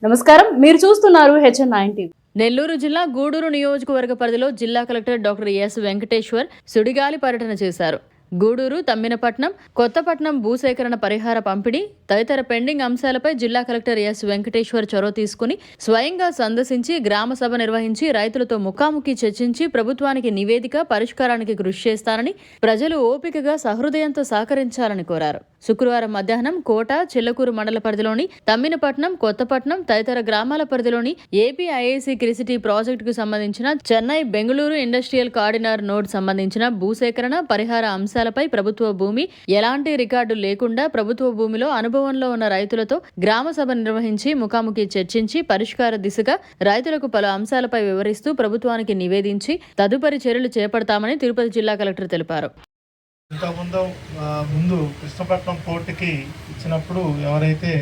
నమస్కారం, మీరు చూస్తున్నారు HN9 టీవీ. నెల్లూరు జిల్లా గూడూరు నియోజకవర్గ పరిధిలో జిల్లా కలెక్టర్ డాక్టర్ ఎస్ వెంకటేశ్వర్ సుడిగాలి పర్యటన చేశారు. గూడూరు, తమ్మినపట్నం, కొత్తపట్నం భూసేకరణ పరిహార పంపిణీ తదితర పెండింగ్ అంశాలపై జిల్లా కలెక్టర్ ఎస్ వెంకటేశ్వర్ చొరవ తీసుకుని స్వయంగా సందర్శించి గ్రామ సభ నిర్వహించి రైతులతో ముఖాముఖి చర్చించి ప్రభుత్వానికి నివేదిక పరిష్కారానికి కృషి చేస్తానని, ప్రజలు ఓపికగా సహృదయంతో సహకరించాలని కోరారు. శుక్రవారం మధ్యాహ్నం కోట, చిల్లకూరు మండల పరిధిలోని తమ్మినపట్నం, కొత్తపట్నం తదితర గ్రామాల పరిధిలోని ఏపీఐఐసి క్రిసిటీ ప్రాజెక్టుకు సంబంధించిన Chennai Bengaluru industrial corridor node సంబంధించిన భూసేకరణ పరిహార అంశాలపై ప్రభుత్వ భూమి ఎలాంటి రికార్డు లేకుండా ప్రభుత్వ భూమిలో అనుభవంలో ఉన్న రైతులతో గ్రామ సభ నిర్వహించి ముఖాముఖి చర్చించి పరిష్కార దిశగా రైతులకు పలు అంశాలపై వివరిస్తూ ప్రభుత్వానికి నివేదించి తదుపరి చర్యలు చేపడతామని తిరుపతి జిల్లా కలెక్టర్ తెలిపారు. ముందు కృష్ణపట్నం పోర్టుకి ఇచ్చినప్పుడు ఎవరైతే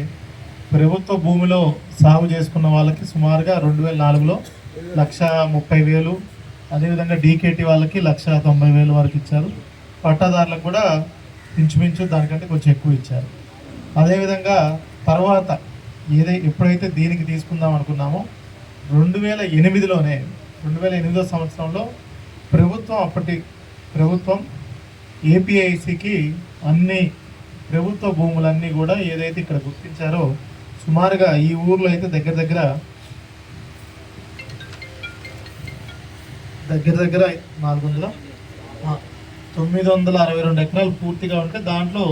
ప్రభుత్వ భూమిలో సాగు చేసుకున్న వాళ్ళకి సుమారుగా 2004లో 1,30,000, అదేవిధంగా డీకేటీ వాళ్ళకి 1,90,000 వరకు ఇచ్చారు. పట్టాదారులకు కూడా ఇంచుమించు దానికంటే కొంచెం ఎక్కువ ఇచ్చారు. అదేవిధంగా తర్వాత ఎప్పుడైతే దీనికి తీసుకుందాం అనుకున్నామో 2008 సంవత్సరంలో అప్పటి ప్రభుత్వం ఏపీఐసికి అన్ని ప్రభుత్వ భూములన్నీ కూడా ఏదైతే ఇక్కడ గుర్తించారో సుమారుగా ఈ ఊర్లో అయితే దగ్గర 962 ఎకరాలు పూర్తిగా ఉంటే దాంట్లో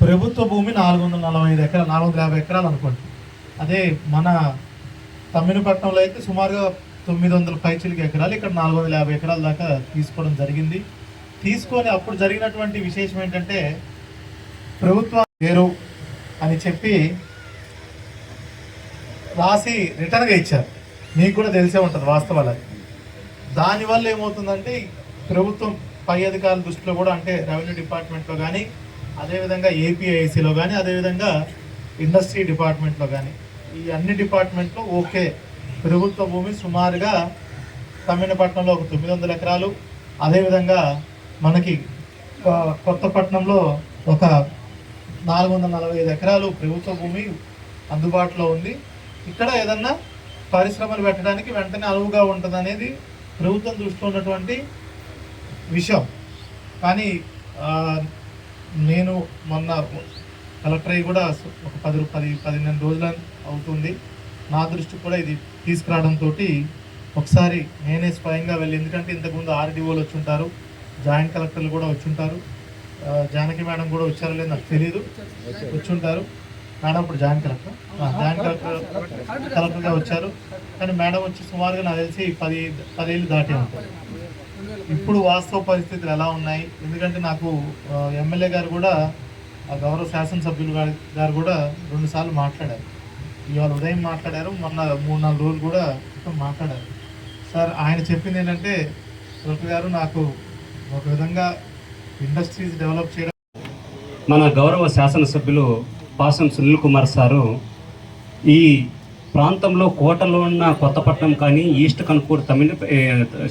ప్రభుత్వ భూమి 450 ఎకరాలు అనుకోండి. అదే మన తమ్మినపట్నంలో అయితే సుమారుగా 900 పైచిలికి ఎకరాలు, ఇక్కడ 450 ఎకరాల దాకా తీసుకోవడం జరిగింది. తీసుకొని అప్పుడు జరిగినటువంటి విశేషం ఏంటంటే ప్రభుత్వం పేరు అని చెప్పి రాసి రిటర్న్గా ఇచ్చారు. మీకు కూడా తెలిసే ఉంటుంది వాస్తవాలు. దానివల్ల ఏమవుతుందంటే ప్రభుత్వం పై అధికారుల దృష్టిలో కూడా, అంటే రెవెన్యూ డిపార్ట్మెంట్లో కానీ, అదేవిధంగా ఏపీఐసిలో కానీ, అదేవిధంగా ఇండస్ట్రీ డిపార్ట్మెంట్లో కానీ, ఈ అన్ని డిపార్ట్మెంట్లో ఓకే ప్రభుత్వ భూమి సుమారుగా తమ్మినపట్నంలో ఒక 900 ఎకరాలు, అదేవిధంగా మనకి కొత్తపట్నంలో ఒక 445 ఎకరాలు ప్రభుత్వ భూమి అందుబాటులో ఉంది. ఇక్కడ ఏదన్నా పరిశ్రమలు పెట్టడానికి వెంటనే అనువుగా ఉంటుంది అనేది ప్రభుత్వం దృష్టిలో ఉన్నటువంటి విషయం. కానీ నేను మొన్న కలెక్టర్ అయ్యి కూడా ఒక 10-15 రోజులు అవుతుంది. నా దృష్టికి కూడా ఇది తీసుకురావడంతో ఒకసారి నేనే స్వయంగా వెళ్ళి, ఎందుకంటే ఇంతకుముందు ఆర్డీఓలు వచ్చి ఉంటారు, జాయింట్ కలెక్టర్లు కూడా వచ్చి ఉంటారు, జానకి మేడం కూడా వచ్చారో లేదు నాకు తెలియదు, వచ్చి ఉంటారు. మేడం ఇప్పుడు జాయింట్ కలెక్టర్గా వచ్చారు. కానీ మేడం వచ్చి సుమారుగా నాకు తెలిసి 10 ఏళ్ళు దాటి ఉంటారు. ఇప్పుడు వాస్తవ పరిస్థితులు ఎలా ఉన్నాయి, ఎందుకంటే నాకు ఎమ్మెల్యే గారు కూడా, గౌరవ శాసనసభ్యులు గారు కూడా 2 సార్లు మాట్లాడారు. ఇవాళ ఉదయం మాట్లాడారు, మొన్న 3-4 రోజులు కూడా మాట్లాడారు. సార్ ఆయన చెప్పింది ఏంటంటే, కలెక్టర్ గారు నాకు ఒక విధంగా ఇండస్ట్రీస్ డెవలప్ చేయడం. మన గౌరవ శాసనసభ్యులు పాసం సునీల్ కుమార్ సారు ఈ ప్రాంతంలో కోటలో ఉన్న కొత్తపట్నం కానీ, ఈస్ట్ కనుకూరు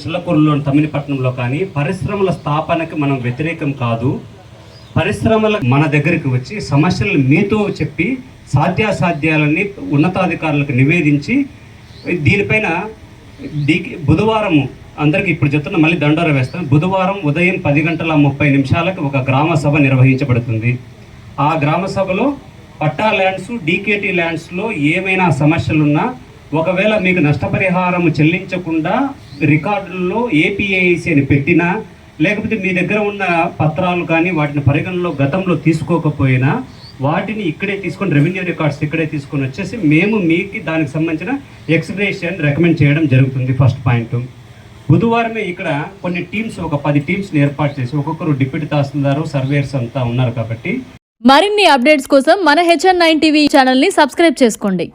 చిల్లకూరులోని తమ్మినపట్నంలో కానీ పరిశ్రమల స్థాపనకి మనం వ్యతిరేకం కాదు. పరిశ్రమల మన దగ్గరికి వచ్చి సమస్యలు మీతో చెప్పి సాధ్యాసాధ్యాలని ఉన్నతాధికారులకు నివేదించి దీనిపైన బుధవారం అందరికీ ఇప్పుడు చెప్తున్నా, మళ్ళీ దండోర వేస్తాను. బుధవారం ఉదయం 10:30 ఒక గ్రామ సభ నిర్వహించబడుతుంది. ఆ గ్రామ సభలో పట్టా ల్యాండ్స్, డీకేటీ ల్యాండ్స్లో ఏమైనా సమస్యలున్నా, ఒకవేళ మీకు నష్టపరిహారం చెల్లించకుండా రికార్డుల్లో ఏపీఐసి అని పెట్టినా, లేకపోతే మీ దగ్గర ఉన్న పత్రాలు కానీ వాటిని పరిగణలో గతంలో తీసుకోకపోయినా వాటిని ఇక్కడే తీసుకొని, రెవెన్యూ రికార్డ్స్ ఇక్కడే తీసుకొని వచ్చేసి మేము మీకు దానికి సంబంధించిన ఎక్స్ప్రెషన్ రికమెండ్ చేయడం జరుగుతుంది. First point. బుధవారమే ఇక్కడ కొన్ని టీమ్స్, ఒక 10 టీమ్స్ని ఏర్పాటు చేసి ఒక్కొక్కరు డిప్యూటీ తహసీల్దారు, సర్వేయర్స్ అంతా ఉన్నారు. కాబట్టి మరిన్ని అప్డేట్స్ కోసం మన HN9 టీవీ ఛానల్ని సబ్స్క్రైబ్ చేసుకోండి.